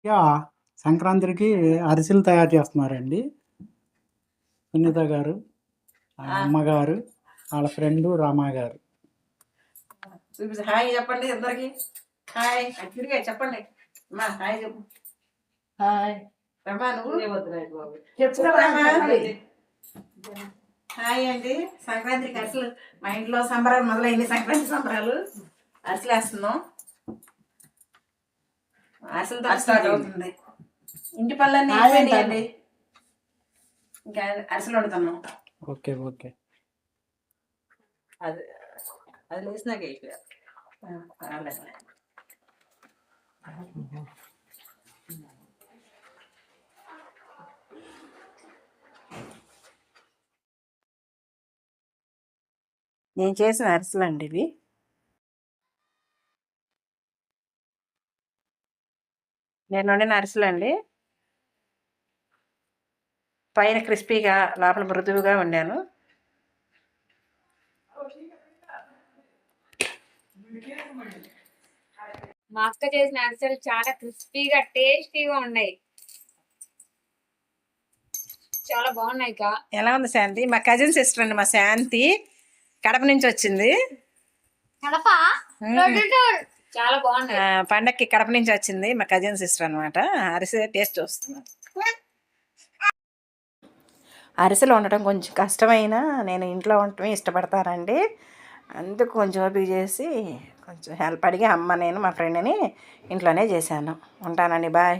Yeah! సంక్రాంతికి అరిసెలు తయారు చేస్తున్నారండి. సునీత గారు, అమ్మగారు, వాళ్ళ ఫ్రెండు రామా గారు. చూపించి హాయ్ చెప్పండి అందరికి. హాయ్ అట్లుగా చెప్పండి. అమ్మా హాయ్ చెప్పు. హాయ్ రమా నువ్వు హాయ్ అండి. సంక్రాంతికి అసలు మా ఇంట్లో సంబరాలు మొదలైంది. సంక్రాంతి సంబరాలు అసలు వేస్తున్నాం. అసలు స్టార్ట్ అవుతుంది. ఇంటి పనులన్నీ అయిపోయినాయండి. ఇంకా అరిసెలు వండుతున్నాం. Okay okay. అది అది వేసినాక నేను చేసిన అరిసెలు అండి ఇవి. నేను వండిన అరిసెలు అండి. పైన క్రిస్పీగా లోపల మృదువుగా వండాను. మా అక్క చేసిన అరిసెలు చాలా క్రిస్పీగా టేస్టీగా ఉన్నాయి. చాలా బాగున్నాయి. ఎలా ఉంది శాంతి? మా కజిన్ సిస్టర్ అండి, మా శాంతి కడప నుంచి వచ్చింది. చాలా బాగున్నాయి. పండక్కి కడప నుంచి వచ్చింది మా కజిన్ సిస్టర్ అనమాట. అరిసె టేస్ట్ చూస్తున్నాను. అరిసెలు వండటం కొంచెం కష్టమైనా నేను ఇంట్లో వండటమే ఇష్టపడతానండి. అందుకు కొంచెం ఓపిక చేసి కొంచెం హెల్ప్ అడిగి అమ్మ నేను మా ఫ్రెండ్ని ఇంట్లోనే చేశాను. ఉంటానండి, బాయ్.